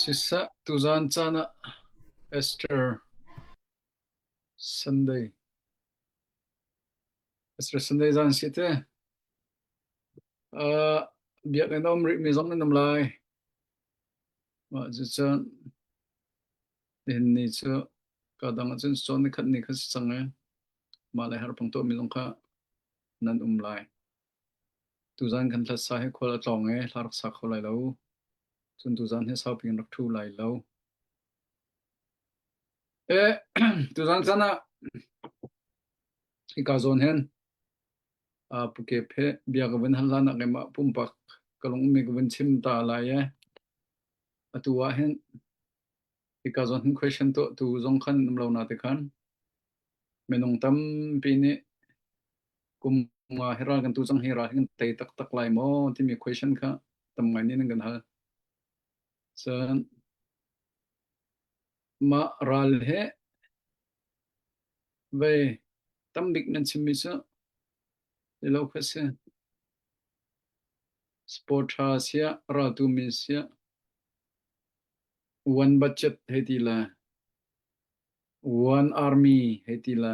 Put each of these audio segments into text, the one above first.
Sisa tuzan sana Esther Sunday Esther Sunday zan site biak na om ri mi zong nam lai wa zan din ni chu ka dang chen son ni khat ni khas chang ma lai har pang to mi long kha nan lai tuzan kan thla sa he khol tlong e thlar sa kholai lo chun tuzan he sa ping rak thu lai lo tuzan sana ikazon hen puke phe biak wen hanla na ngema pumpak kalong me wen chim ta la ye atua hen ikazon hen question to tu zong khan namlo na te khan menong tam pi ni kum ma hera kan tu jang hera hin te tak tak lai mo ti mi question kha tam ngai ni nang kan ha san ma ral he ve tam big nan chimi sa lo khase sportasia ratumisia one budget hetila one army hetila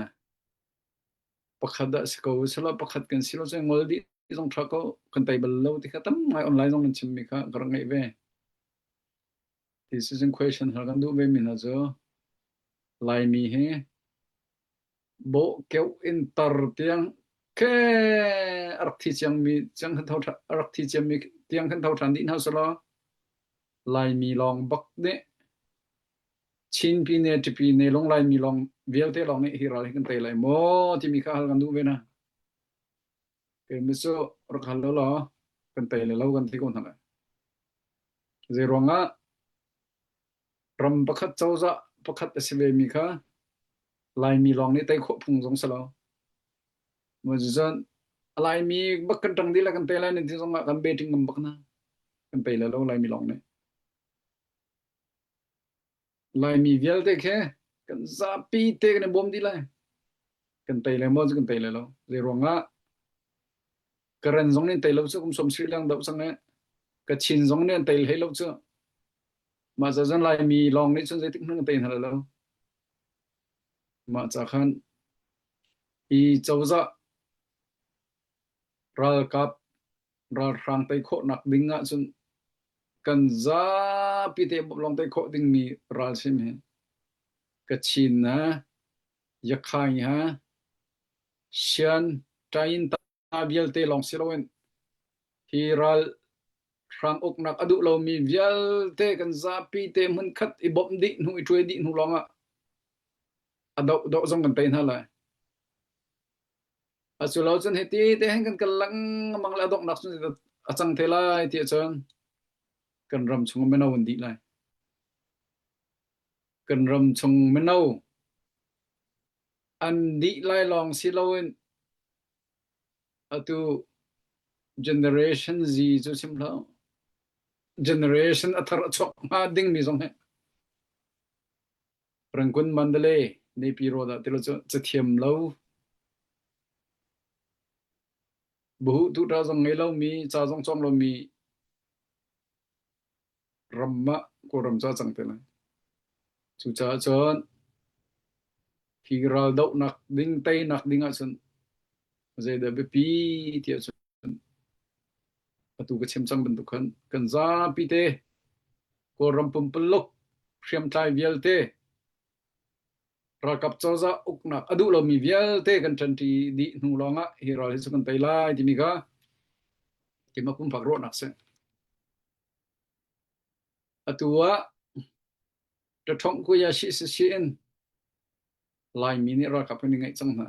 pakhada sko sala pakhat kan silo se ngoldi jong thako kan tai bal lo ti khatam mai online jong nan chimmi kha garangai ve this is a question har kan du ve min ha jo lai mi he bo keu inter tiang ke arthi chang mi chang kan thau arthi chang mi tiang kan thau than din ha sala lai mi long bak ne chin pi ne ti pi ne long lai mi long vial te long ne hi ra kan te lai mo ti mi kha hal kan du ve na ke mi so rak hal lo kan te le lo kan ti kon thang ze ronga ram pakhat chawza pakhat asve mi kha lai mi long ne tai kho phung jong salo mo zan lai mi bak kan tang di la kan te la ne ti jong kan beting ngam bak na kan pe la lo lai mi long ne lai mi vial te khe kan za pi te kan bom di lai kan te le mo kan te le lo ze ronga karan jong ne te lo chu kum som sri lang dau sang ne ka chin jong ne te le lo chu ma za zan lai mi long ne chun ze tik nang te na lo ma cha khan I chawza ral kap ral rang tai kho nak dinga chun kan za pi te long tai kho ding mi ral sim he ka chin na yakhai ha sian tain ta bial te long siloen hi ral rang ok nak adu lo mi vial te kan za pi te mun khat I bom di nu I twe di nu longa ado do jong kan tain hala asulau chen heti te hang kan kalang mangla dok nak sun achang thela ti chon kan ram chung meno ndi lai kan ram chung meno an di lai long siloin atu generation z chu simla generation athar chok ma ding mi jong he prangkun mandale nei pi roda telo chathiam lo bu tu ra jong ngei lo mi cha jong chong lo mi ramma ko ram cha chang te la chu cha chon hiral dau nak ding tai nak dinga chun ze da be pi ti chun atu ka chem chang ban tu kan za pi te ko ram pum pelok hriam thai vial te ra kap chawza ukna adu lo mi vial te kan chan ti di nu longa hi ra hi chu kan tai lai ti mi ga ti ma pum phak ro nak se atua ta thong ku ya shi si en lai mi ni ra kap ni ngai chang na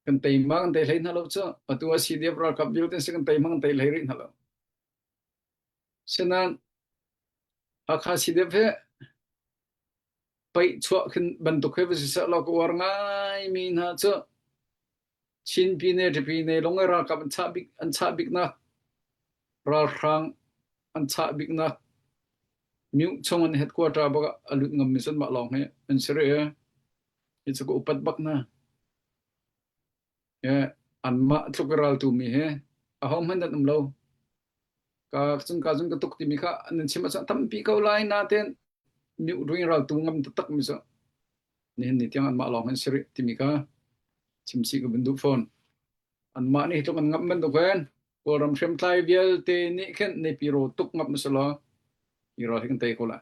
kan tai mang tai lai na lo cha atua si dia ra kap vial te se kan tai mang tai lai ri na lo senan akha si de phe pai chua khin ban tu khe bi sa lo ko war ngai mi na cha chin pi ne ti pi ne long ra kap an cha big na ra rang an cha big na miu chong an headquarter ba alut ngam mission ma long he an sire it's ko upat bak na an ma tukral tu mi he a hom han dat lo ka chung ka chung ka tuk ti mi kha an chim sa tam pi ko lai na ten mi ring ral tu ngam tak mi so ni tiang an ma long han siri ti mi kha chim si ko bindu phone an ma ni tlong an ngam man do ken ko ram shem tlai vial te ni khen ne pi ro tuk ngap masala i ro hin te ko la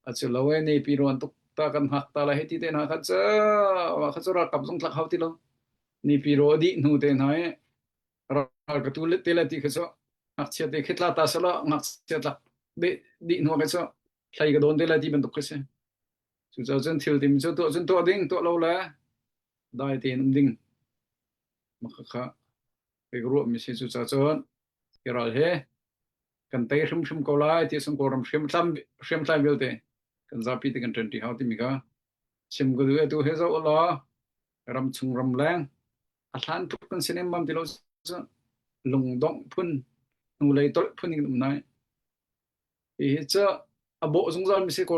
a chu lo ne pi ro an tuk ta kan hak ta la heti te na kha cha wa kha chu ra kap jong tlak hau ti lo ni pi ro di nu te nai ra ka tu le te la ti kha so ak chia te khitla ta sala ngak chia tlak be di nu ka so thlai ka don te la ti ban tuk ka se chu cha chen thil tim chu to chen to ding to lo la dai te num ding ma khaไปกรุมีสิจุจาจนกระเฮกันเตยชุมๆก็ลายที่สงกรมชิมตามวิลเตกันซาปีติกัน20เฮาติมิกาชิมก็ดูตัวเฮซาอลอรำชุงรำแรงอัฐานทุกกันสิเนมัมติโลลงดงพุ่นนูเลยตพุ่นอีกนุ่มนายอีจะอโบสงสารมีสิก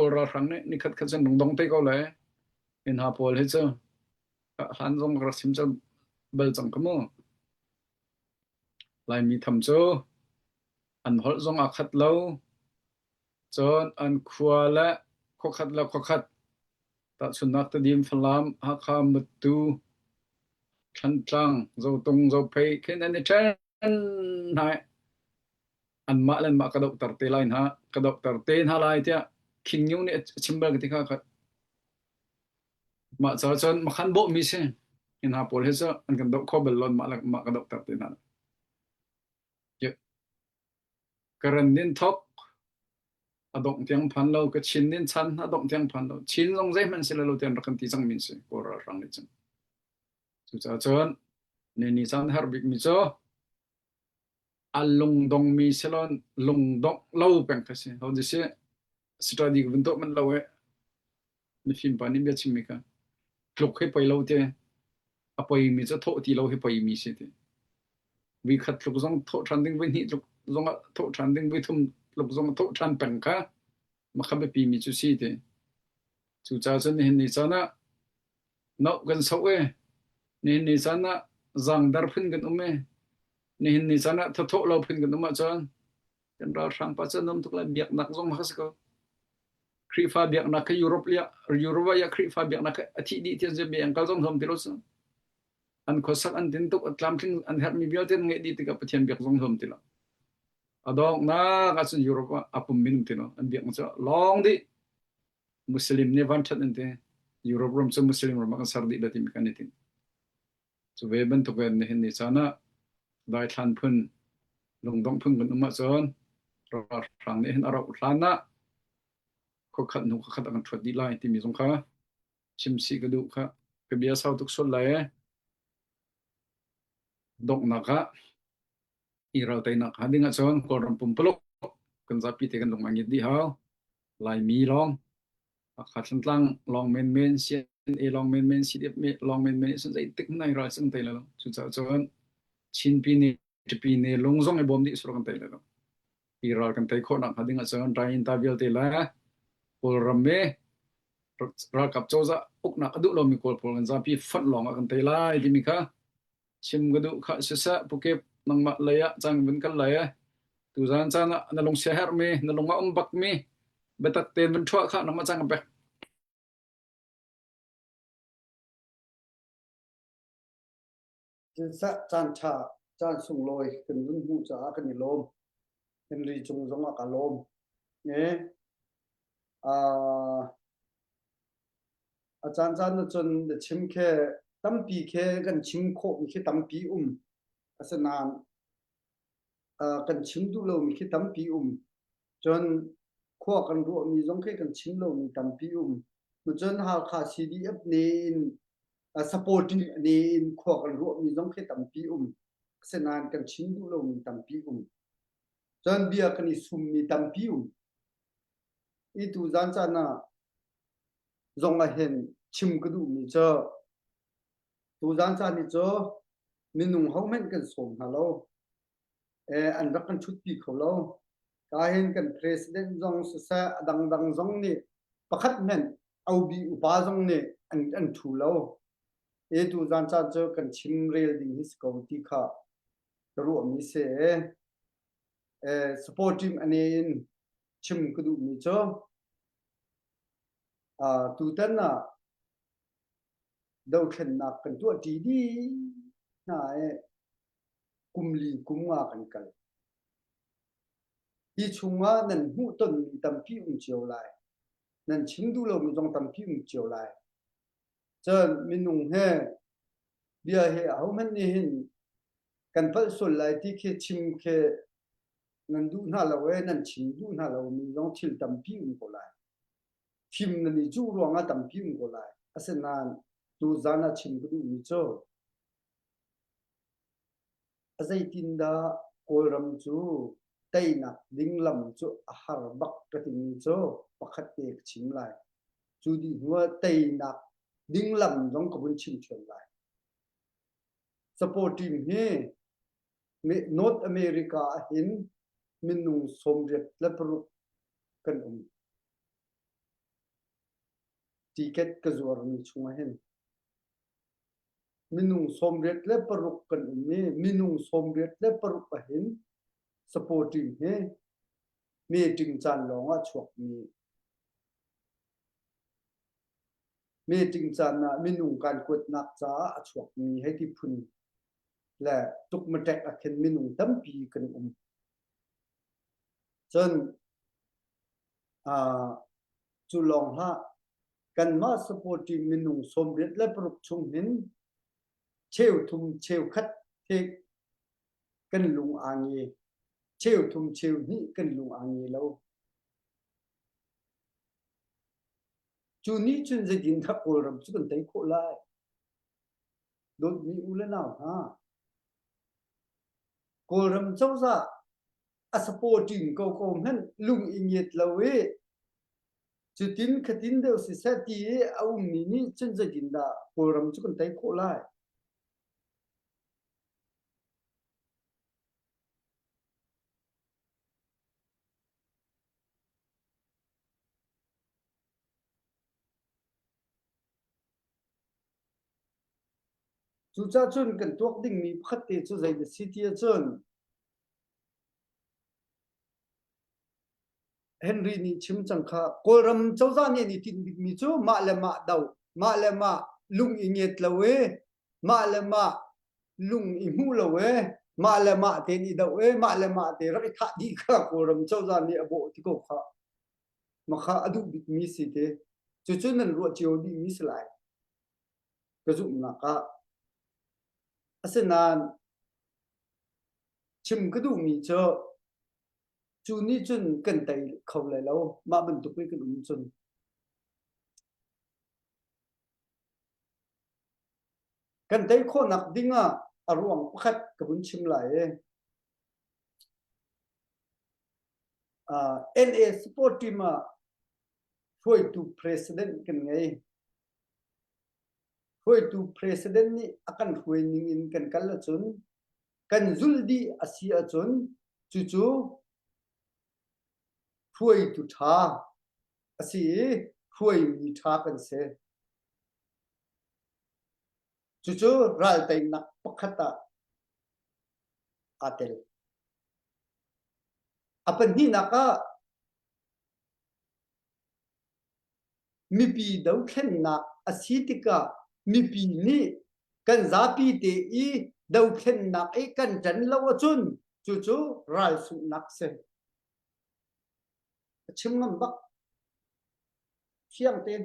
รรังนี่ขัดลงดงเตก็เลยเห็นหาพอลเฮจะหันสงกรชิมจะเบลจังกมlai mi tham cho an hol zong a khat lo chon an khua la kho khat ta chunak ta dim phalam ha kha matu than tlang zo tong zo phei khen an chen hai an ma len ma ka dok tar te line ha ka dok tar te ha lai tia khin nyu ni chimba ka ti kha khat ma cha chon ma khan bo mi se in ha pol he cha an kan dok kho bel lon ma ka dok tar te na karan nin thok adong tiang phan lo ka chin nin chan adong tiang phan lo chin long zai man sila lo tian rakan ti jang min se ko ra rang ni chang chu cha chon ne ni chan har bik mi cho alung dong mi selon lung dong lo peng ka se how this study gun to man lo e ni film pa ni bia chim mi ka klok he pai lo te apoi mi cho tho ti lo he pai mi se te vi khat luk jong tho than ding wen hi luk zong tho than ding wi thum luk zong tho than pen ka ma kham be pi mi chu si te chu cha chen hin ni chana no gan so e ni chana zang dar phin gan ume ni chana tho lo phin gan uma chan kan ra sang pa chen nom tuk la biak nak zong ma ko kri fa biak nak Europe ya kri fa biak nak athi di ti je be angkal zong hom ti lo an khosak an tin tuk atlam tling an her mi bial ten nge di tika pathian biak zong hom ti lo adong na ka sun Europe apum min ti no an biak cha long di muslim ne van chat ante Europe rom so muslim rom kan sardi da ti mi kan tin so ve ban to ven ne ni chana dai than phun long dong phun kan ma chon ra rang ne hin ara utlan na ko khat nu khat an thot di lai ti mi zong kha chim si ka du kha ke bia sau tuk sol lai dok na kha i rau tai na kha dinga chon ko ram pum pelok kan za pi te kan dong mangi di ha lai mi long kha thlang tlang long men sian e long men si dep me long men sun zai tik nai ra sang tai la chu cha chon chin pi ni pi ne long zong e bom di sur kan tai la i ra kan tai kho na kha dinga chon rai in ta bial te la pol ram me ra kap cho za uk na adu lo mi kol pol kan za pi fat long kan tai la di mi kha chim gadu kha sa puke nang ma laya chang bin kan laya tu zan chan na long se her me na long ma bak me betak ten bin thwa kha na ma chang be sa chan cha chan sung loi kan dun hu cha kan ni lom en ri chung zong ka lom nge a chan na chun de chim khe tam pi khe kan chim kho mi khe tam pi asanan kan chim du lo mi khe tam pi chon kho kan ro mi zong khe kan chim lo mi tam pi mu chon ha kha CDF ne supporting ni kho kan ro mi zong khe tam pi asanan kan chim du lo mi tam pi chon bia kan sum mi tam pi i tu zan cha na zong a hen chim ka du mi cha tu zan cha ni cho minung hau men kan som halo an rak kan chut pi kholo ka hen kan president zong sa dang zong ni pakhat men au bi upa zong ni an thu lo e tu zan cha cho kan chim rel ding his ko ti kha ru mi se supporting anin chim kudu mi cho tu tan na dau khen na kan tu ti di na kumli kumwa kan kal hi chunga nan hu ton mi tam pi chiao lai nan chim du lo mi jong tam pi chiao lai chen minung he bia he au man ni hin kan pal sol lai ti khe chim khe nan du na la we nan chim du na la mi jong thil tam pi ko lai chim nan ni ju ro nga tam pi ko lai asenan tu zana chim du mi cho azai tinda kolram chu taina dinglam chu har bak kating cho pakhat ek chim lai chu di huwa taina dinglam jong ko bun chim chen lai supporting he North America hin minung somret la pro kan ticket ka zuar ni chunga hen minung somret la pro kan ni minung somret la pro pa hin supporting he meeting chan longa chok ni meeting chan na minung kan kut nak cha chok ni he ti phun la tuk matek akhen minung tampi kan chen chu long ha kan ma supporting minung somret la pro chung hin cheu thum cheu khat the kan lung angi cheu thum cheu ni kan lung angi lo chu ni chun je din tha ko ram chu kan tai kho lai do ni ula naw ha ko ram chau za a supporting ko han lung inyet lawe chu tin khatin de society au ni chun je din da ko ram chu kan tai kho lai chu cha chun kan tok ding mi phat te chu zai de city chun Henry ni chim chang kha koram chawza ne ni tin mi chu ma le ma dau ma le ma lung inget lawe ma le ma lung I mu lawe ma le ma te ni dau ma le ma te ra kha di kha koram chawza ni abo ti ko kha ma kha adu bit mi si te chu chu nan ro chiu di mi slai ka zu na ka asenan chim kadu mi cho chu ni chun kan tai khau lai lo ma ban tu pe kan chun kan tai kho nak dinga arwang pakhat ka bun chim lai NA support team foi tu president kan ngai foi tu president ni akan foi ning in kan kal chun kan zuldi asia chun chu chu foi tu tha asi foi mi tha kan se chu chu ral tai nak pakhata atel apan ni naka mi pi dau khen na asitika mi pi ni kan zapi te I dau khen na kan jan lawa chun chu chu ral su nak se chim ngam bak phiang ten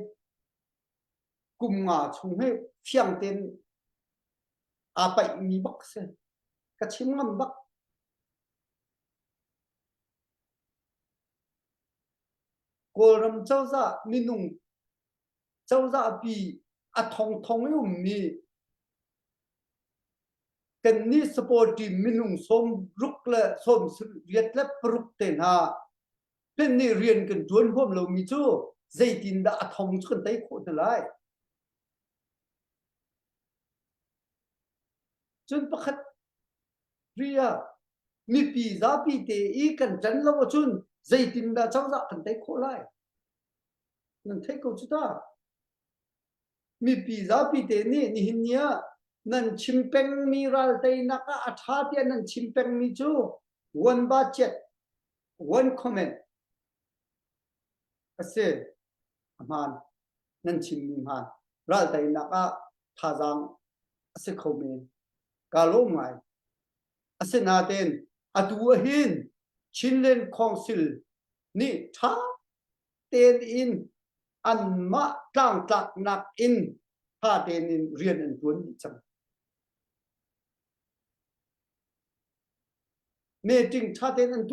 kum nga chung he phiang ten apai mi bak se ka chim ngam bak koram chawza minung chawza pi a thong thong yu mi kan ni support minung som ruk la som riat la pruk ten ha pen ni rian kan tuan hom lo mi chu zaitin da a thong chu kan tai kho ta lai chun pakhat ria mi pi za pi te I kan jan lo chun zaitin da chawza kan tai kho lai nan thai ko chu ta mi pi za pi te ni ni hin nia nan chimpeng mi ral tai naka atha te nan chimpeng mi chu wan ba chet one comment ase aman nan chim ha ral dai na ka thajang ase khomen kalo ngai ase na ten atu hin Chinlen Council ni tha ten in an ma tang tak nak in tha ten in rian an tuan chang me ting tha ten an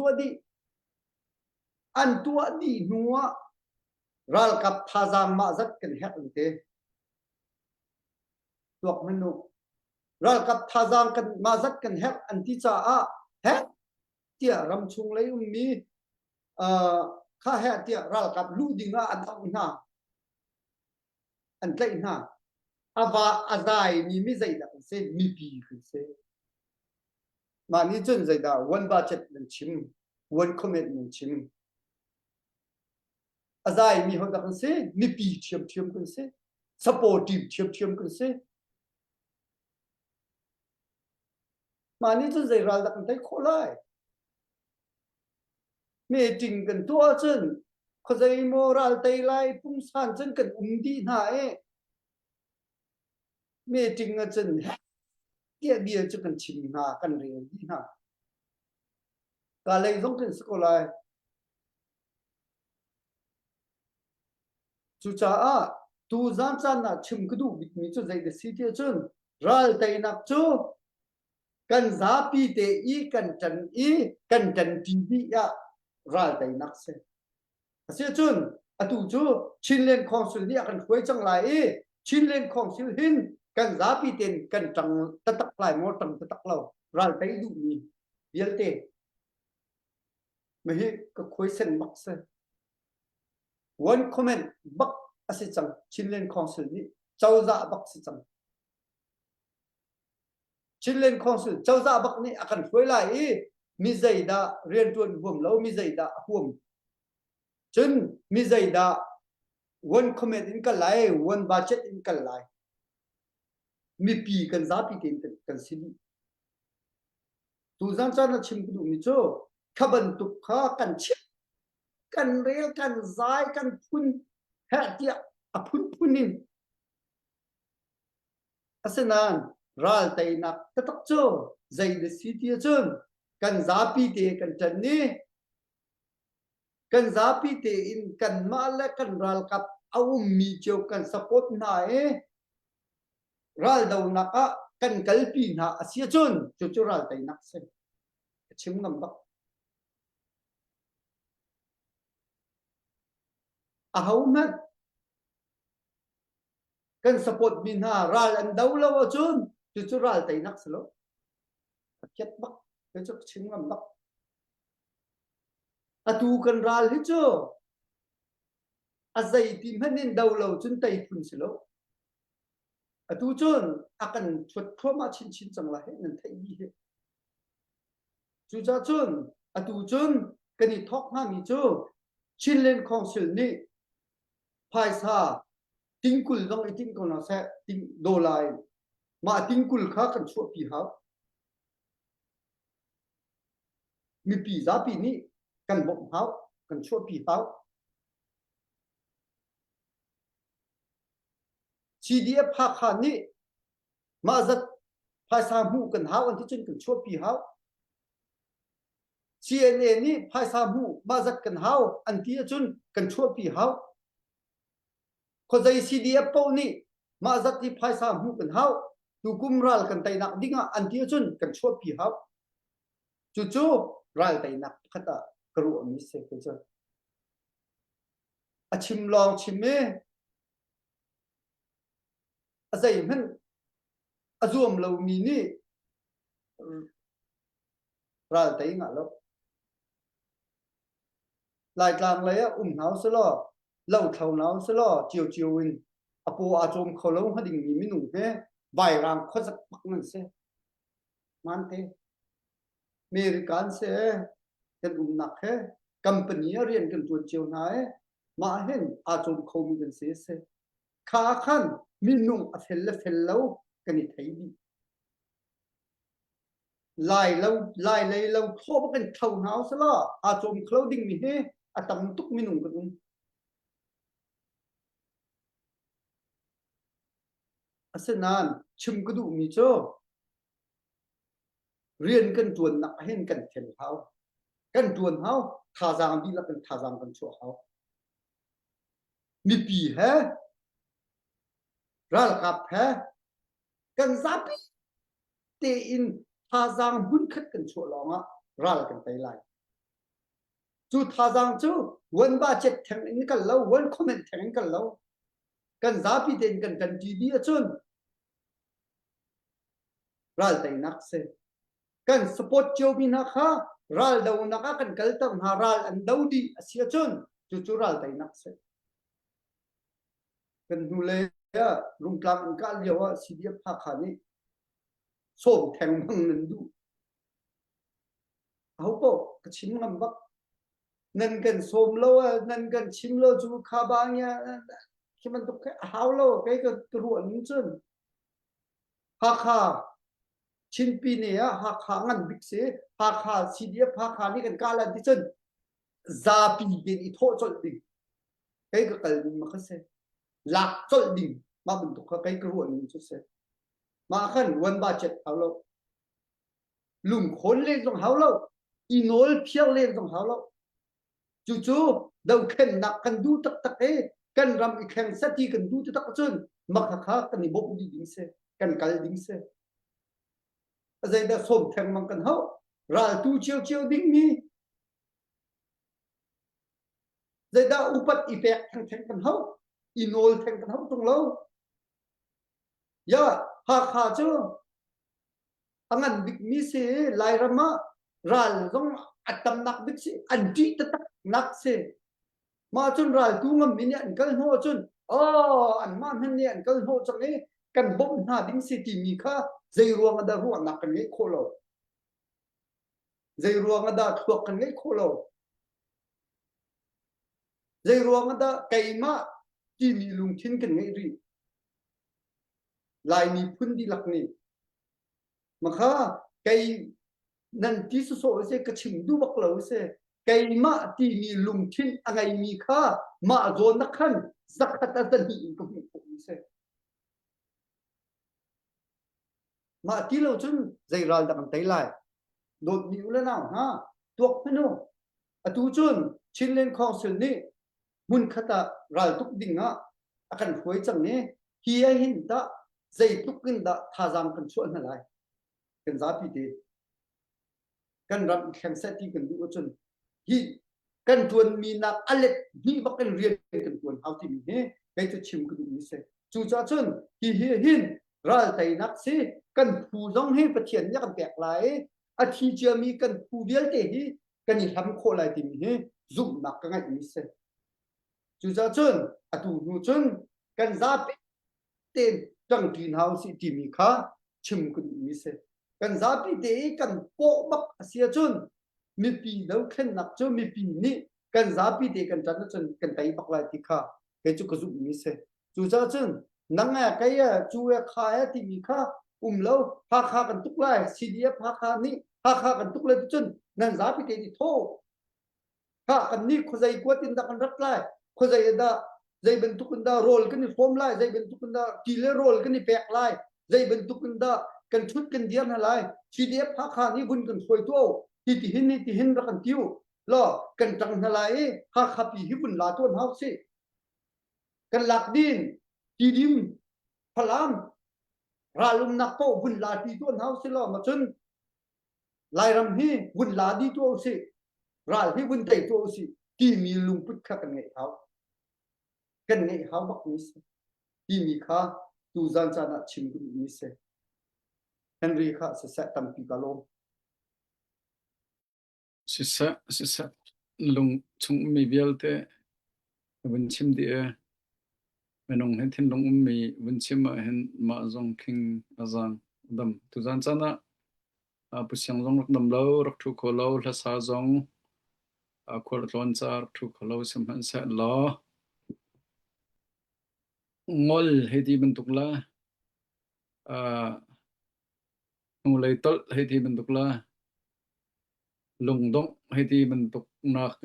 tua di nuwa ral kap thajang ma zat kan hek te tuak menu ral kap thajang kan ma zat kan hek an ti cha a hek tia ram chung lei mi kha he tia ral kap lu dinga an na an tlai na ava azai mi zai da se mi pi se ma ni chun zai da one budget nan chim one commitment chim azai mi ho da kan se mi pi thiam kan se supportive thiam kan se ma ni chun zai ral da kan tai kholai me ting kan tua chun khazai moral tai lai pung san chun kan di na me ting a chun kia bia chu kan chim na kan re di na ka lai zong tin skolai chu cha a tu zan chan na chim kudu bit mi chu zai de si ti chun ral tai nak chu kan za pi te I kan chan ti bi ya ral tai nak se asia chun atu chu Chinlen Council ni akan khoi chang lai Chinlen Council hin kan za pi ten kan chang tatak lai mo tang tatak law ral tai du ni yelte mehi ka khoi sen mak se one comment bak ase chang Chinlen Council ni chawza bak se chang Chinlen Council chawza bak ni akan khoi lai mi zai da rian tuan huam lo mi zai da huam chun mi zai da one comment in ka lai one budget in ka lai mi pi kan za pi ten kan sin tu zan chan na chim du mi cho khaban tu kha kan chi kan rel kan zai kan phun ha tia a phunin asenan ral tai nak tatak cho zai de si tia chun kan za pi te kan chan ni kan za pi te in kan ma la kan ral kap au mi cheu kan support na ral dau na ka kan kalpi na asia chun chu ral tai nak se chim ngam bak a haumat kan support min ha ral an dau lo chun chu ral tai nak selo ket bak chu chim ngam bak atu kan ral hi chu azai tim hanin dau lo chun tai phun selo atu chun akan chut thoma chin chang la he nan thai bi he chu cha chun atu chun kani thok ha mi chu Chinlen Council ni paisa tingkul dong iting ko na sa ting dolai ma tingkul kha kan chu pi ha mi pi za pi ni kan bok ha kan chu pi ha CDF ha kha ni ma zat paisa mu kan ha an ti chun kan chu pi ha CNA ni paisa mu ma zat kan ha an ti chun kan chu pi ha ko zai CDF po ni ma zat ti paisa mu kan ha tu kumral kan tai nak dinga an ti chun kan chu pi ha chu ral tai nak khata kru mi se ko cha achim long chim me azai men azum lo mi ni ral tai nga lo lai tlang le hau se lo lau thau nau se lo chiu in apo achom kholo hading mi minu he bai rang khozak pak man se mante American se kan nak he company rian kan tuan chiu na ma hen achom khomi kan se kha khan minung a fel lo kan I thai bi lai lâu tho ba kan thau hau sala a chom clothing mi he atam tuk minung kan asanan chum kudu mi cho rian kan tuan nak hen kan thel hau kan tuan hau tha jang bi la kan tha jang kan cho hau mi pi he ral kap he kan zapi te in tha jang bun khat kan cho longa ral kan tai lai chu tha jang chu wan ba chet thang in kan lo wan comment thang kan lo kan zapi ten kan tv achun ral tai nak se kan support jo bi na kha ral dau na ka kan kal tam ha ral an dau di asia chun chu ral tai nak se kan du le ya lung klam an ka lewa cdf pha kha ni som thang mang nan du au ko ka chim ngam bak nan kan som lo nan kan chim lo chu kha ba nya ki man tuk hau lo kai ka ruan ni chun ha kha chin pi ne ha kha ngan bik se ha kha cdf ha kha ni kan kala di chun za pi den I tho chol ding kai ka kal ni ma khase lak chol ding ma bun tuk kai ka ruan ni chu se ma khan wan ba chet hau lo lum khon le jong hau lo I nol phial le jong hau lo chu chu dau khen nak kan du tak tak e kan ram I kheng sati kan du tak chun ma kha kha kan ni bok di ding se kan kal ding se azai da som thang mang kan hau ral tu chiu chiu ding mi zai da upat effect thang kan hau inol thang kan hau tung lo ya ha kha chu angan big mi se lai rama ral jong atam nak big se anti tak nak se ma chun ral tu ngam mi ne an kal ho chun an ma han ne an kal ho chang e kan bom na ding se ti mi kha zai ruang da ruang nak kan ngai kholo zai ruang da thuak kan ngai kholo zai ruang da kaima ti mi lung thin kan ngai ri lai mi phun di lak ni ma kha kai nan ti so se ka chim du bak lo se kaima ti mi lung thin angai mi kha ma zon na khan zakat da ni ko mi se ma ti lo chun zai ral da kan tai lai dot ni ula na ha tok phanu atu chun chinlen council ni mun khata ral tuk dinga akan khoi chang ne hiya hin da zai tukin da thajang kan chuan na lai kan zapi de kan ram khem sati kan du chun hi kan tuan mi nak alet ni bakan rian kan tuan hauti mi he kai chu chim ku mi se chu cha chun hi hin ral tai nak se kan phu jong he pathian ya kan pek lai a thi chia mi kan phu vial te hi kan ni ham kho lai ti mi he zum nak ka ngai mi se chu cha chun atu nu chun kan zapi ten tang tin house ti mi kha chim ku mi se kan zapi te kan po bak asia chun mi pi lo khen nak chu mi pi ni kan zapi te kan chan chun kan tai bak lai ti kha ke chu ku zu mi se chu cha chun nang a kai a chu a kha a ti mi kha lo ha kha kan tuk lai cdf ha kha ni ha kha kan tuk lai chun nan zapi te ti tho ha kan ni khozai ko tin da kan rat lai khozai da zai bentukun da roll kan ni form lai zai bentukun da tile roll kan ni pek lai zai bentukun da kan chut kan dian lai cdf ha kha ni bun kan khoi to ti hin ra kan tiu lo kan tang na lai ha kha pi hi bun la ton hau se kan lak din ti dim phalam ralum nak po bun la ti ton hau se lo ma chun lai ram hi bun la di to se ral hi bun tai to se ti mi lung put kha kan ngai hau kan ngai hau bak ni se ti mi kha tu zan cha na chim du ni se henry kha se sa tam pi ka lo sisa lung chung mi vialte bun chim di menong hen thin lung mi bun chim ma hen ma zong king azang dam tu zan cha na pu siang zong dam lo rak thu ko lo la sa zong khol tlon char thu ko lo sim han sa lo ngol hedi bentukla mulai tol heti bentuk la lungdong heti bentuk nak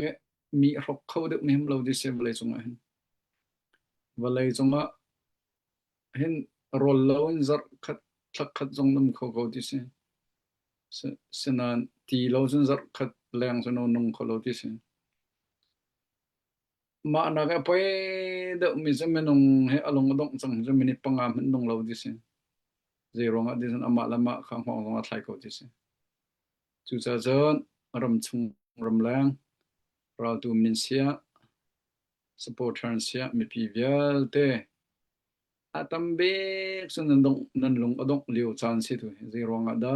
mi rok khau de mem lo di se balai chunga hen balai chunga hen rol lo in zar khat thak khat jong nam khau khau di se senan ti lo jun zar khat leng so no nong khau lo di se ma na ga pai de mi se menong he along dong chang je minit panga men nong lo di se zero nga di san ama lama khang hong nga thlai khau di se chu cha jon ram chung ram lang ra tu min sia supporter sia mi pi vial te atam be sun dong nan lung adong liu chan si tu zero nga da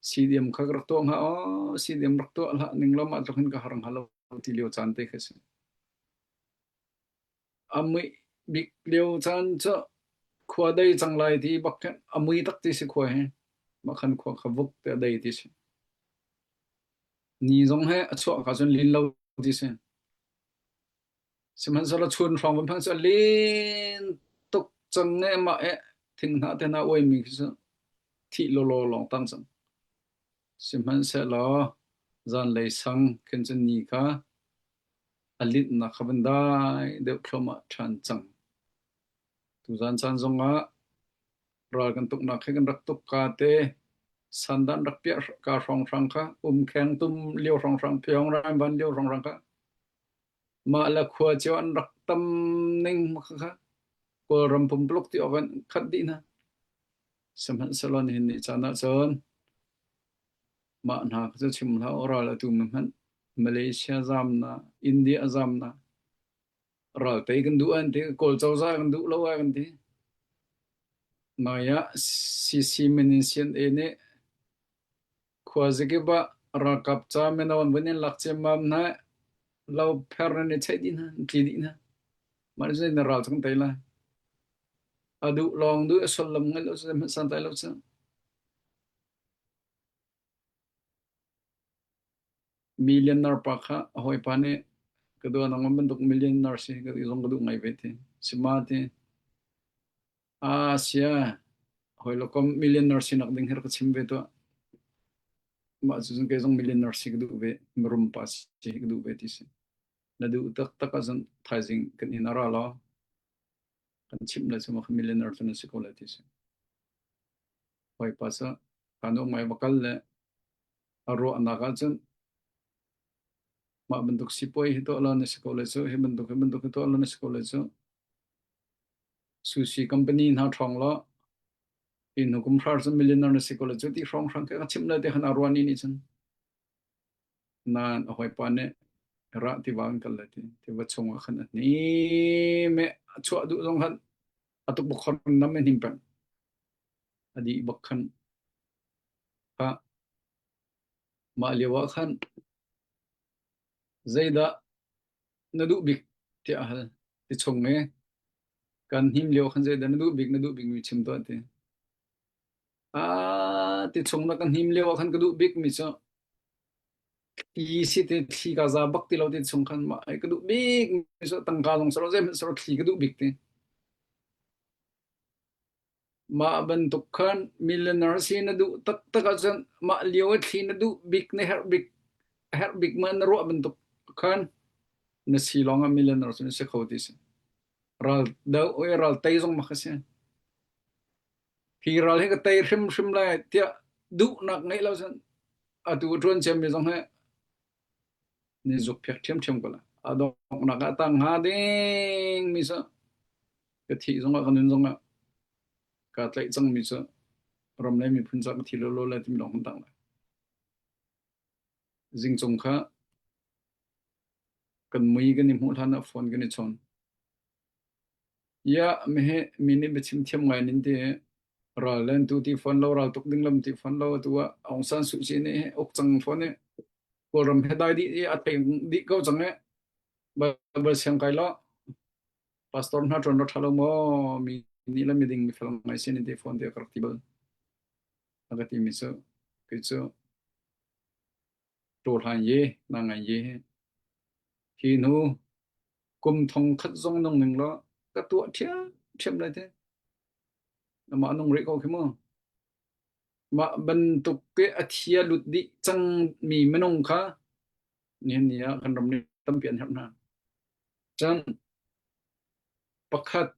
CDM khak rak to nga o CDM rak to la ning lama tokhin ka harang halo ti liu chan te khase amui big liu chan cha khwa dai changlai ti bakkan amui tak ti si khwa he bakhan khwa khavuk te dai ti si ni zong he achwa ka chun lin lo ti se siman sala chun from phang sa lin tok chang ne ma e thing na te na oi mi sa thi lo lo long tang sang siman se lo zan lei sang ken chen ni ka alit na khabandai de khloma than chang tu zan chan zonga ral kan tuk na khen rak tuk ka te sandan rak pia ka rong rang ka kheng tum liu rong rang pyong ram ban liu rong rang ka ma la khwa chuan rak tam ning ma kha ko ram pum blok ti ovan khat di na samhan salon hin ni chana chon ma na ka chim la ora la tu man Malaysia zamna India zamna ral te kan du an te kol chau za kan du lo wa kan ti maya cc menisian ene khwazike ba rakap cha menawan bunin lakche mam na lau perne chedin tidina marje na ral chung taila adu long du solam ngal san taila cha millionaire pakha hoi pane kedo nang bentuk millionaire si ke izong kedu ngai bete simate asia hoi lokom millionaire si nak ding her ka chimbe to ma jun ke jong millionaire si kedu be merum pas si kedu be ti si na du tak tak azan thazing kan inara la kan chimla chuma millionaire tun si kola ti si hoi pasa kanu mai bakal le aro anaga chen ma bentuk sipoi hito ala na sekolah so he bentuk hito ala na sekolah so sushi company na thong la in hukum phar so millionaire na sekolah so ti thong thang ka chimla te han arwani ni chen na hoi pane ra ti wang kal la ti wa chong khan ni me chwa du jong han atuk bukhon na me himpan adi bakhan ha ma lewa khan zaida nadu bik ti ahal ti chong me kan him leo khan zaida nadu bik mi chim to te ti chong na kan him leo khan kadu bik mi cho ti si te thi ga za bak ti lo ti chong khan ma ai kadu bik mi so tang ga long so zem so thi kadu bik te ma ban tuk khan millionaire si na du tak tak asan ma leo thi na du bik ne her bik man ro ban tuk khan na silong a millionaire so se khoti se ral da oi ral tai jong ma khase khi ral he ka tai rim lai tia du nak ngai lo san atu tron chem mi jong he ni zuk phek them ko la adong na ka tang ha ding mi sa ka thi jong ka nun jong ka tlai chang mi sa ram lai mi phun sa thi lo la tim long tang la jing chong kha kan mui ga ni mu thana phone ga ni chon ya me he mini be chim them ngai nin te ralan tu ti phone lo ral tok ding lam ti phone lo tu ong san su chi ne ok chang phone ne ko ram he dai di a teng di ko chang ne ba siang kai lo pastor na tron ro thalo mo mi ni la mi ding mi phang mai sin ti phone te correctable aga ti mi so ke so to han ye na ngai ye ki nu kum thong khat jong nong ning lo ka tu thia them lai te ma nong ri ko ki mo ma bentuk ke athia lut di chang mi menong kha ni nia kan ram ni tampian hapna chan pakhat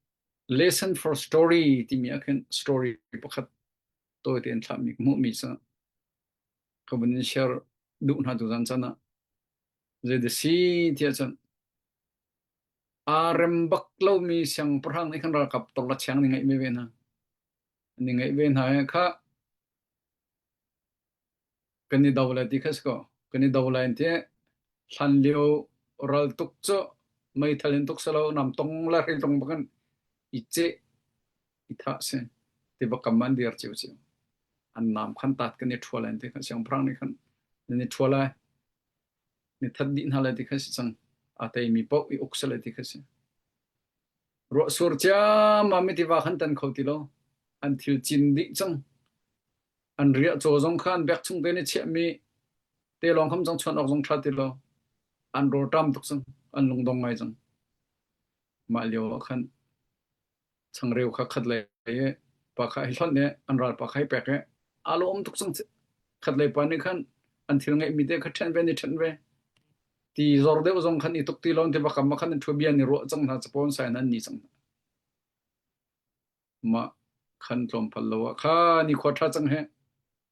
lesson for story ti mi akan story pakhat to ten thami mu mi sa khabun share du na du zan chana je de si tia chan arem baklo mi siang prang ni kan ra kap to la chang ni ngai me ve na ni ngai ve na kha kani dawla ti khas ko kani dawla ente hlan leo ral tuk cho mai thalin tuk salo nam tong la ri tong bakan iche itha se te bakaman dir chiu chiu an nam khan tat kani thwala ente khan siang prang ni khan ni thwala ni thad din hala ti khas chang atai mi pok i uksala ti khas ro sur cha ma mi ti wa khan tan khoti lo an thil chin di chang an ria cho jong khan bek chung te ni che mi te long kham jong chon ok jong tha ti lo an ro tam tuk sang an lung dong ngai jang ma leo khan chang reu kha khat le pa kha hi thon ne an ral pa khai pek e alo om tuk sang khat le pa ni khan an thil ngai mi te kha then ve ni then ve ti zor de jong khan i tuk ti lon te ba kam khan thu bian ni ro chang na chapon sai nan ni chang ma khan tlom phal lo kha ni khotha chang he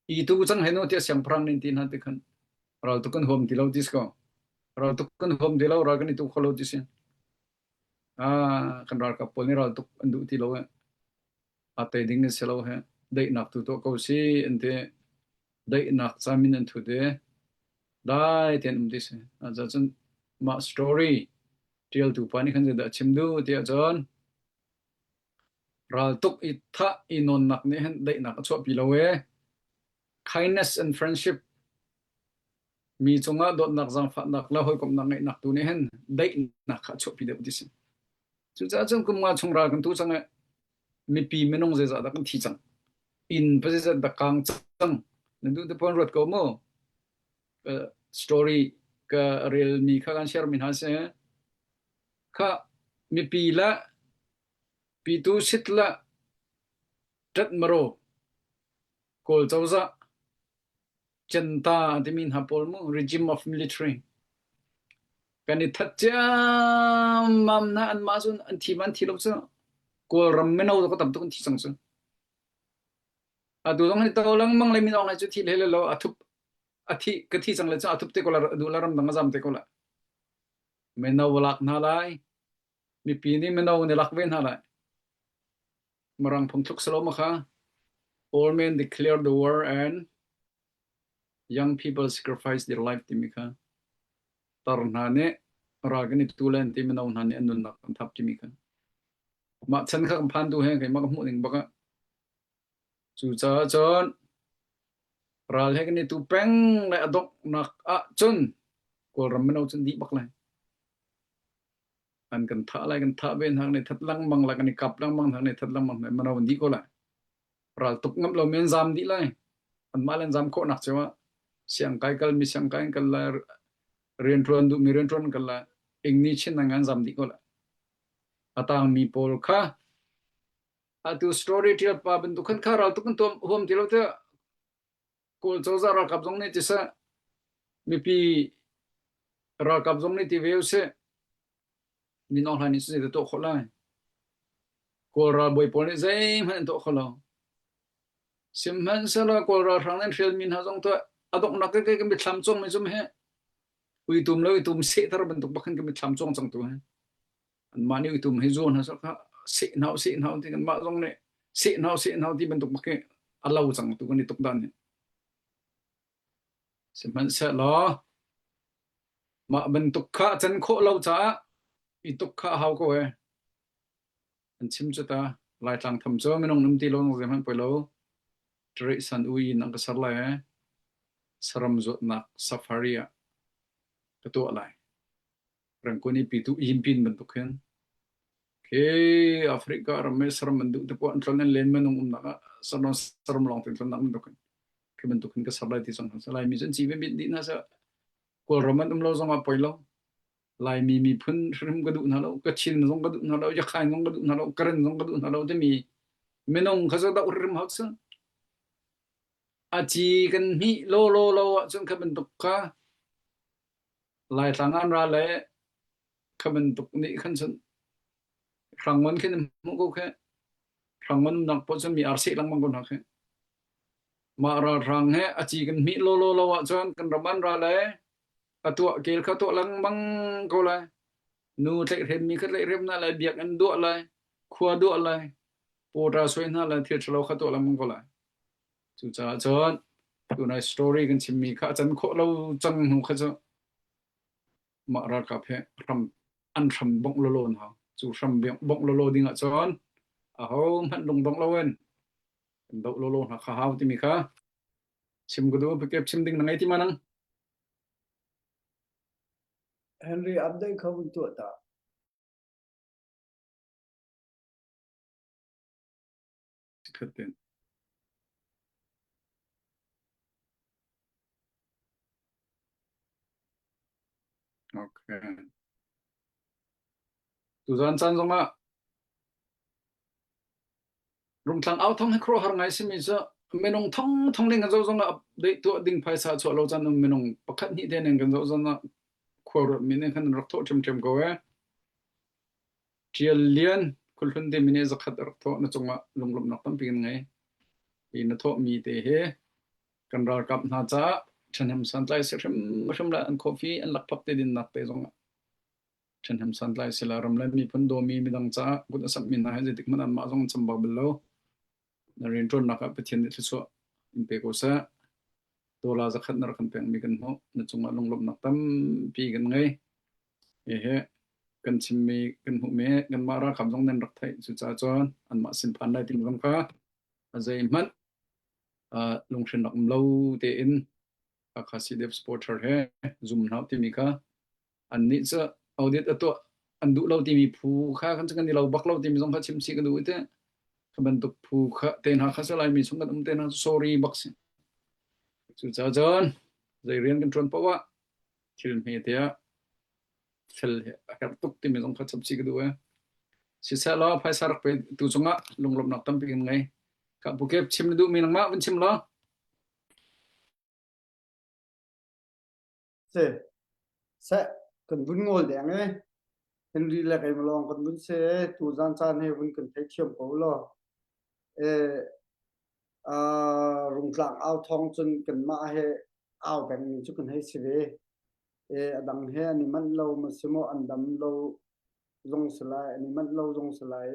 i tu chang he no te siang prang nin tin han te khan ral tu kan hom ti lo dis ko ral tu kan hom de lo ra kan ni tu kholo dis kan ral ka pol ni ral tu andu ti lo ate ding ni selo he dei nak tu to ko si ente dei nak chamin an thu de dai ten dis ja chen ma story tial tu pani khan da chimdu ti jon ral tuk I tha inon nak ne hen dei nak cho pi lo kindness and friendship mi chunga dot nak jang pha nak la hoi kom nak ngai nak tu ne hen dei nak kha cho pi de dis chu ja chen kum nga chung ra kan tu chang mi pi menong je za da kan thi chang in pese da kang chang nandu de pon rot ko mo story ka real mi kha kan share min ha se kha mi pi la pi tu sit la tat maro kol chawza chanta ti min ha pol mo regime of military kani thatcha mamna an masun an thiman thilok cha kol ram menau ko tam tu thi sang cha adu dong ni to lang mang le min ong chu thi le lo athup athi ka thi sang le cha athup te ko la du la ram dang jam te ko la menau lak na lai mi pi ni menau ni lak ven ha lai marang phung thuk salo ma kha all men declare the war and young people sacrifice their life timika tarna ne ragani tulan timenau na ne anun nak thap timika ma chan kha phan du he kai ma mu ning baka chu cha chon ral he ni tu peng le adok nak a chun ko ram menau chun di bak lai an kan tha lai kan tha ben hang ne that lang mang la kan ni kap lang mang hang ne that lang mang ne manau di ko la ral tuk ngam lo men jam di lai an malan jam ko nak chewa siang kai kal mi siang kai kal la rian tron du mi rian tron kal la engni chin nang an jam di ko la atang mi pol kha atu story tial pa ben du khan kha ral tuk tom hom ti lo te kol choza ra kap jong ne ti sa mi pi ra kap jong ne ti veu se ni nong han ni se de to khola kol ra boy pol ne zai man to khola sim man sala kol ra thang nen fiel min ha jong to adok nak ke ke mi thlam chong me zum he ui tum lo tum se thar ban tuk bakhan ke mi thlam chong chang tu he an mani ui tum he zon ha sa kha se nau ti kan ma jong ne se nau ti ban tuk bakke alau chang tu kan ni tuk dan he sim man sa lo ma ban tuk kha chan kho lo cha I tuk kha hau ko he an chim cha ta lai tlang tham cho menong num ti lo ng zem han poi lo tre san ui nang ka sar lai saram zot nak safaria to lai rang ko ni pi tu in pin ban tuk hen ke afrika ram me saram ban du te po an tron len menong na saram long tin tron nak tuk ke ban tuk ka sar lai ti sang lai mi chen chi be di na sa ko roman lo zong a poi lo lai mi phun rim ga du na lo ka chin zong ga du na lo ya khai zong ga du na lo karen zong ga du na lo te mi menong kha za da rim hak sa อาจีกันมีโลโลโลจนขบันตุกคะหลายทางานราเลยขบันตุกนี่คันสันครั้งมันขึ้นมุกแค่ครั้งมันนักปอจนมีอาร์ซีลังมังกรแค่มารารังให้อาจีกันมีโลโลโลจนกันรมันราเลยตัวเกลเขาตัวลังมังก็เลยนูเทเห็นมีขึ้นเลยเรียบนั่นเลยเบียกกันด้วยเลยครัวด้วยเลยปูราสวยนั่นเลยที่เราเขาตัวลังมังก็เลยจุจ้าจนอยู่ในสตอรี่กันชิมีข้าจันโคเราจังหูเขาจะมารากับเพรำอันรำบงโลโลนเขาจู่รำบงโลโลดิ่งจนเขามันลงบงโลเวนดอกโลโลเขาหาที่มีข้าชิมก็ดูไปเก็บชิมดิ่งนั่งไงที่มานั่งHenry update เขาเป็นตัวตาขึ้นเต็นโอเคตุจานจันทร์มารุ่งทางเอาท่องให้ครัวหาไงสิมิจะไม่นงท่องเล่นกันจงอ่ะได้ตัวดิ่งไฟสาชัวเราจันไม่นงประคัดนี่เด่นกันจงอ่ะครัวมิเนี่ยขันรักโตจมก็เว้เจียเลียนคุณคนเดมิเนี่ยจะขัดรักโตนั่นจงอ่ะลงนักตั้งปีนไงปีนโตมีเตะกันรักกับน่าจะฉันทำสันไลเสริมละอันกาแฟอันลักพับเตดินนักเตะจงอ่ะฉันทำสันไลเสลารำละมีพันโดมีดังจ้ากุศลมินนะให้จิตมันอันมาจงจำบับเบลล์นรินทร์นักไปเทียนที่สุดอินเปโกซะตัวลาจะขัดนรกันเป็นมีกันหัวนั่นจงมาลงนักตั้มปีกันไงกันชิมมีกันหัวเมกันมาราขับจงนั้นรักไทยสุดจ้าจวนอันมาสินพันได้ที่มันก็อาศัยมันลงเชิญนักเล่าเตอินอาคาซีเดฟสปอร์ตเชอร์เฮซูมนับที่มีค่ะอันนี้จะเอาเด็ดตัวอันดูเราที่มีผู้ค่ากันจะกันที่เราบักเราที่มีสองพันชิมซีกันดูเถอะมันตุกผู้ค่าเต็นหาข้าสลายมีสองกันเต็นหา sorry บักสิสุดท้ายจนใจเรียนกันจนเพราะว่าคิดเมียเดียเฟลกับตุกที่มีสองพันชิมซีกันดูสิเสร็จแล้วไปสารไปตัวจงอ่ะลงลบนักตั้มเป็นไงกับผู้เก็บชิมดูมีนังมาเป็นชิมแล้วเสกันบุญงอลแดงเลยHenry ละไกมาลองกันบุญเสตูจานจานให้บุญกันไทยเทียมเขาล่ะรุ่งกลางเอาทองจนกันมาให้เอาแบ่งจุกันให้สิเวดังเฮนี่มันเรามาสมออันดำเราลงสลายอันนี้มันเราลงสลาย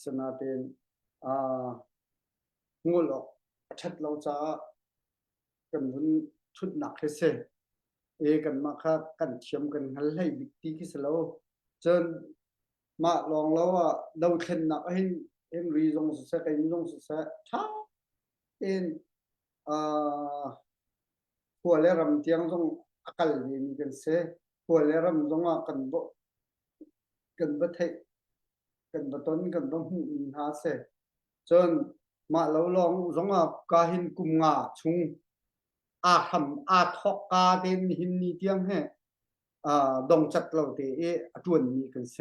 สนาเป็นงอลออกชัดเราจะกันบุญชุดหนักให้เสกันมาค่ะกันเทียมกันหันให้บิ๊กตีกิสเราจนมาลองแล้วว่าเราเข็นหนักให้Henry ลงสุดๆกันลงสุดๆช้าหัวเลรำเตียงต้องอากาศดีมีกันเสหัวเลรำต้องกันบ่ไทยกันบ่ต้นกันต้องหูหาเสจนมาเราลองต้องกาหินกุมงาชุงทำทอกกาเต็นหินนี่เตียงให้ดงจัดเราเตจวนมีกันเส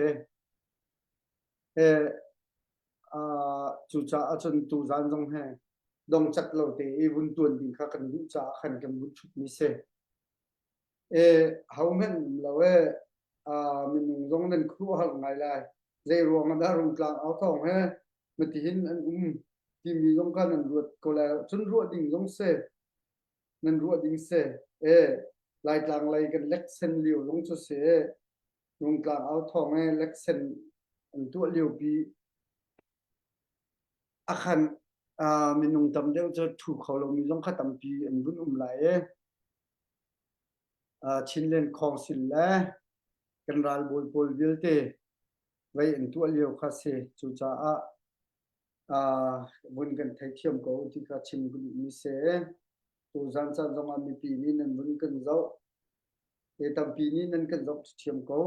จุจ้าจนตูจานจงให้ดงจัดเราเตบุญตวนดินข้ากันบุญจ้าขันกันบุญชุดมีเสเฮาเงินเรามันจงนั้นครัวหังไงล่ะใจรวมมันได้รุ่งกลางเอาทองให้มันที่เห็นอันที่มีจงกันนั้นรวดก็แล้วจนรวดดิ่งจงเสนั่นรวดดิ่งเสลายกลางลายกันเล็กเส้นเหลียวลงจะเสรุ่งกลางเอาทองให้เล็กเส้นอันตัวเหลียวปีอาคันมีนุ่งตำเดียวจะถูกเขาเรามีต้องขัดตำปีอันบุญไหลชินเลนของสินและกันรายบอยเวิลเตไว้อันตัวเลียวคาเซจุจ้าบุญกันไทยเทียมก็ที่กาชิมกุลิมิเซตัวจันจันจงมีปีนี้นั้นบุญกันเจ้าตำปีนี้นั้นกันเจ้าเทียมก็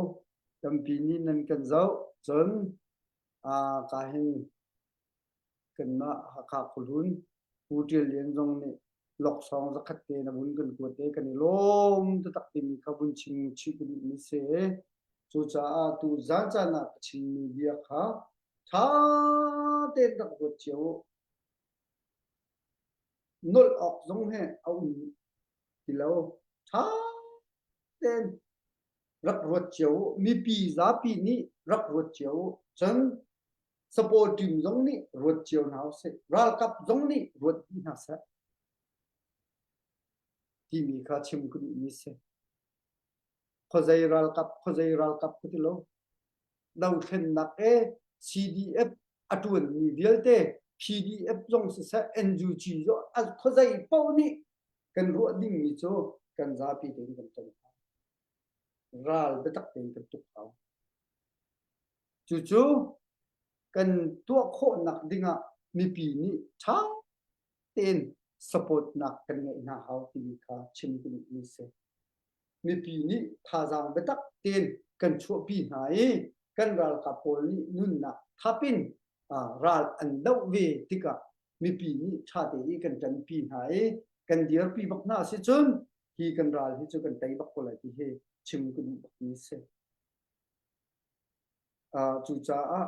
ตำปีนี้นั้นกันเจ้าจนกาเห็นกันมาขาคุลุนผู้เดียเลี้ยงจงนี่หลอกสองสักขัดเตนะบุญกันกวดเตกันนี่ล้มตะตักติมีขบุญชิงชิกุลิมิเซจุจ้าตูจันจันนักชิงมีเบียค่ะท้าเตตักกวดเจียว nol ok zong he au ti lo tha ten rak ruat chiu mi pi za pi ni rak ruat chiu chan support team zong ni ruat chiu nau se ral kap zong ni ruat na sa ti mi kha chim ku ni se khozai ral kap ku ti lo dau khen nak e CDF atun ni vialte PDF zong sa NUG zo as khozai pau ni kan ruat ding mi cho kan za pi ding kan tan ral betak ding kan tuk au chu kan tua kho nak dinga mi pi ni chang ten support nak kan ngai na hau ti kha chim ku ni se mi pi ni tha jang betak ten kan chu pi nai kan ral ka pol ni nun na thapin ral an dau ve tika mi pi ni tha te kan tan pi nai kan dir pi bak na se chun hi kan ral hi chu kan tai bak ko la ti he chim ku ni se chu cha a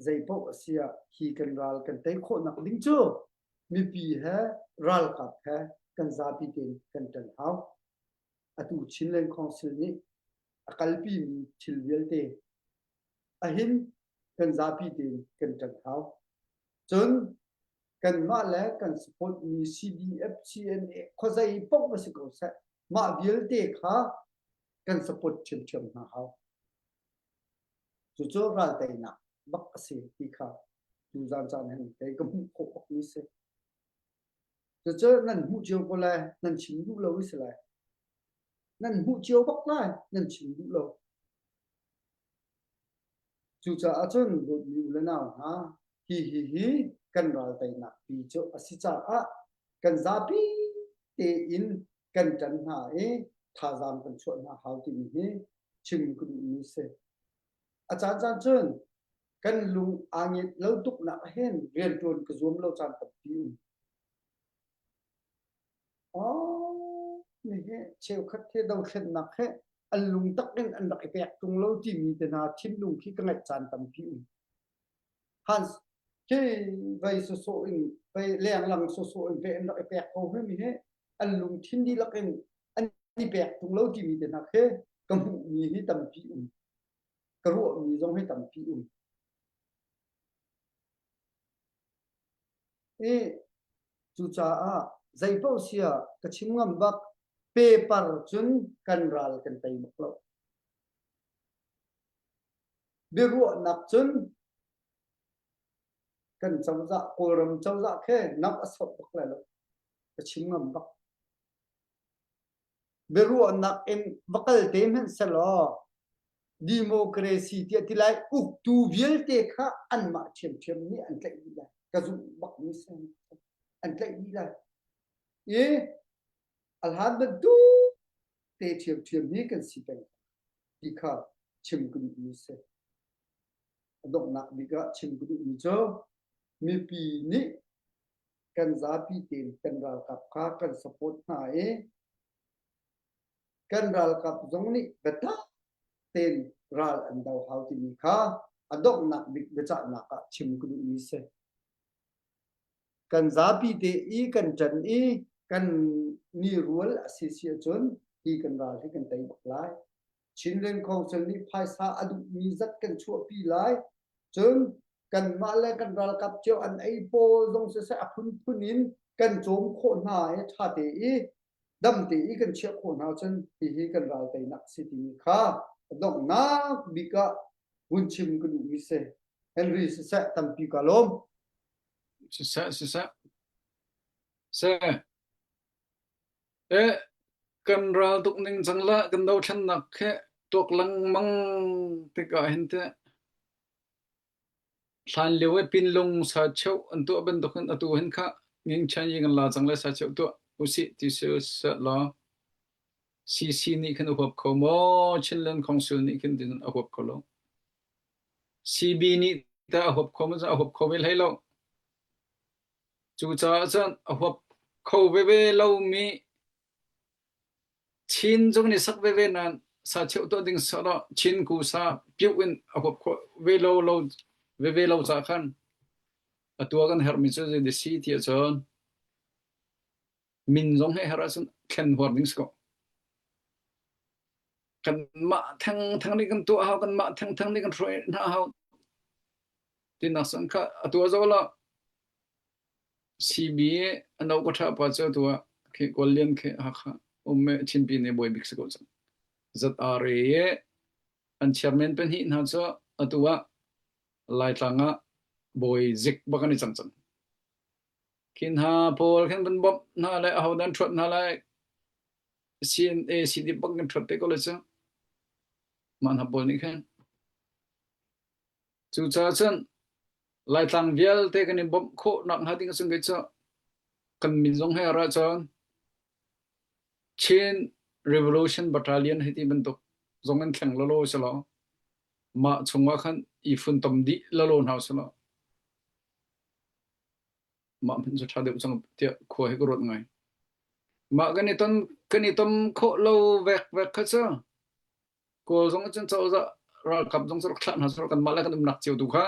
zai po sia hi kan ral kan tai kho nak ding chu mi pi ha ral ka ha kan za pi ten kan tan hau atu chinlen council ni akalpi mi thilvelte ahin kan za pi ten kan tan hau chun kan ma la kan support mi CDF CNA khozai pok ba se ko sa ma velte kha kan support chim na hau chu ral tai na bak se ti kha tu zan chan hen te gam ko ni se chu nan hu chiu ko la nan chim du lo wi se la nan hu chiu bak la nan chim du lo chu cha a chun ru ni le na ha hi kan ral tai na pi chu asi cha a kan za pi te in kan chan ha e tha jam kan chon na hau ti ni chim ku ni se a cha chun kan lung angit lo tuk na hen rian ton ka zum lo chan tap pi ni he cheu khat the dau khen nak he an lung tak den an dak pek tung lo ti mi te na thin lung khi ka ngai chan tam pi hans ke vai so in vai leng lang so in ve an dak pek ko he mi he an lung thin di lak en an ni pek tung lo ti mi te na he kam mi hi tam pi ka ru mi jong he tam pi chu cha a zai po sia ka chim ngam bak paper chun kan ral kan tai bak lo beru nak chun kan chawza koram chawza khe nak asop bak la lo ka chim ngam bak beru nak en bakal tem hen selo democracy ti atilai uk tu vielte kha an ma chem ni an tlai ni la ka zu bak ni sen an tlai ni la alhad du te chem ni kan si pen dikha chim ku ni se dok nak biga chim ku ni jo mi pi ni kan za pi ten kan ral kap kha kan support na kan ral kap jong ni beta ten ral an dau hau ti ni kha adok nak big becha nak ka chim ku ni se kan za pi te kan chan kan ni rual association hi kan ral hi kan tai bak lai chinlen council ni phaisa adu mi zat kan chu pi lai chun kan ma le kan ral kap cheu an ai po jong se aphun phunin kan chom kho na tha te dam te kan che kho na chun hi kan ral tai nak city kha dok na bika bun chim ku mi se henry se tam pi kalom se kan ral tuk ning changla kan dau than nak khe tok lang mang te ka hente san lewe pin long sa cheu an tu ben dokhan atu hen kha nging chan yi kan la changla sa cheu tu usi ti se sa la CC ni kan hop ko mo chinlen council ni kan din hop ko lo CB ni ta hop ko ma hop ko vel hello chu cha chan hop ko ve lo mi chin jong ni sak ve nan sa cheu to ding sa la chin ku sa piu in hop ko ve lo cha khan atua kan her mi chu de si ti chon min zong he harasun khen warning sko kan ma thang ni kan tu ha kan ma thang ni kan troi na ha tin na sang kha atua zola CBA anau ko tha pa cha tua ke kollian ke ha kha umme chinpi ne boy bik sko cha ZRA an chairman pen hi na cha atua lai tanga boy zik bakani chang kin ha pol khan ban bop na lai how dan thot na lai CNA CD bak kan thot te ko le cha man ha bol ni khan chu cha chan lai tang vial te kan bop kho nak ha ding sung ge cha kan min jong he ra chan chain revolution battalion heti ban to zongan thlang lo selo ma chungwa khan I fun tom di lo na selo ma min so thade usang te kho he ko rot ngai ma gani tom kho lo vek kha cha ko zong chen chau za ra kap jong so khlan ha so kan ma la kan nak cheu du kha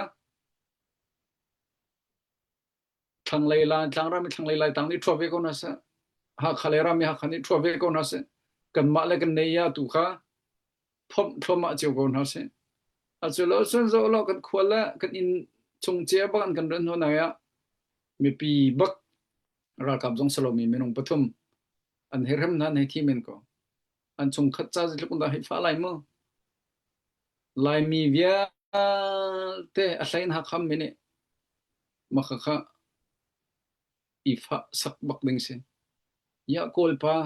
thang lai la thang ra mi thang lai tang ni thove ko na sa ha khale ra mi ha khani thove ko na se kan ma la kan nei ya tu kha phom ma cheu ko na se a chu lo sun zo lo kan khwala kan in chung che ba kan ran ho na ya mi pi bak ra kap jong salo mi menong pathum an heram na nei thi men ko an chung khat cha ji kun da hi fa lai mo lai mi via te a hlain ha kham mini ma kha ifa sak bak ding se ya kol pa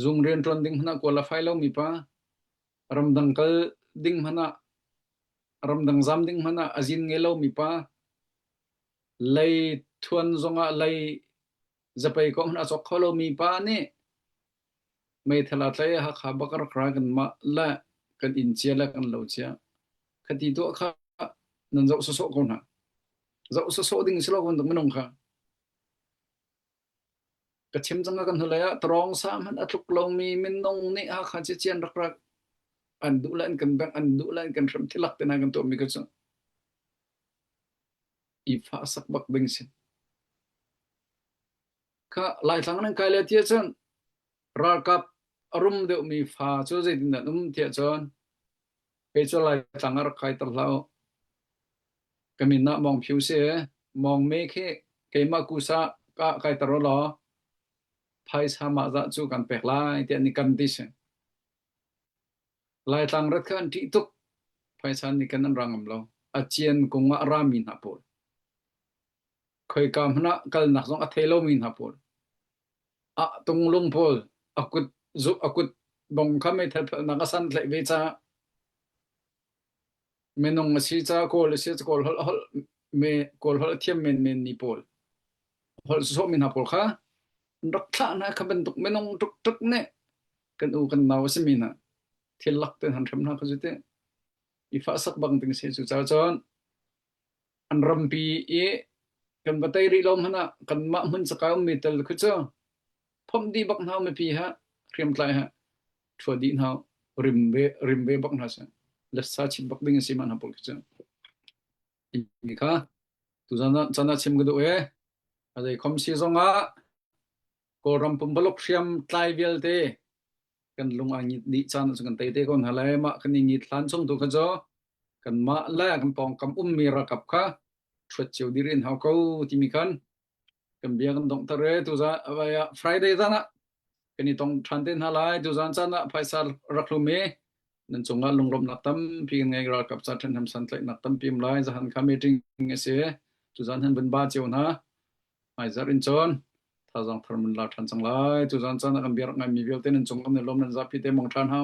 zung ren tron ding hna kola failo mi pa ramdang kal ding hna ramdang zam ding hna azin ngelo mi pa lei thuan zonga lei zapai ko hna chok kholo mi pa ni mai thala tlai ha kha bakar kra kan ma la kan in chia la kan lo chia khati to kha nan zo so ko na zo so ding silo kon dong menong kha ka chem janga kan hulaya trong sa man atluk lo mi min nong ni ha kha chi chian rak rak an du lan kan bang an du lan kan ram thilak te na kan to mi ka chu I fa sak bak bing sin ka lai thang nan kai le tia chan ra kap arum de mi fa chu je din na tia chon pe chu lai thang ar kai tar lao kamin na mong phiu se mong me khe ke ma ku sa ka kai tar lo phai sa ma za chu kan pek lai te ni kan ti se lai tang rat khan ti tuk phai sa ni kan rangam lo a chien kunga ramin ha pol khoi kam hna kal nak jong a thelo min ha pol a tung lung pol akut bong khame tha na ka san tlai ve cha menong si cha kol si cha kol hol me kol hol thiam men ni pol hol so min ha pol kha rak tha na kha ben tuk menong tuk ne kan u kan naw se mina thilak ten han tham na kha jute I fa sak bang ting se chu cha chon an rampi e kan batai ri lom hana kan ma mun sakau mi tel khu cho phom di bak naw me pi ha kriam klai ha thua di naw rimbe bak na sa la sa chi bak ding si man ha pol chu ni kha tu jana chim gdu e adai khom si zonga ko ram pum balok siam tlai vel te kan lung ani di chan chu kan te kon halai ma kan ni thlan chong tu kha jo kan ma la kan pong kam mi ra kap kha thut cheu dirin ha ko ti mi kan kan bia kan dong tare tu za ya Friday dana kan ni tong than ten halai tu jan chana phaisa raklu me nan chunga lunglom na tam pi ngai ra kap cha than ham san tlai na tam pim lai za han kha meeting ase tu jan han ban ba cheu na ai zar in chon tha jang tharmun la than chang lai tu jan chana kan biar ngai mi vel ten chung kan lom nan za pi te mong than ha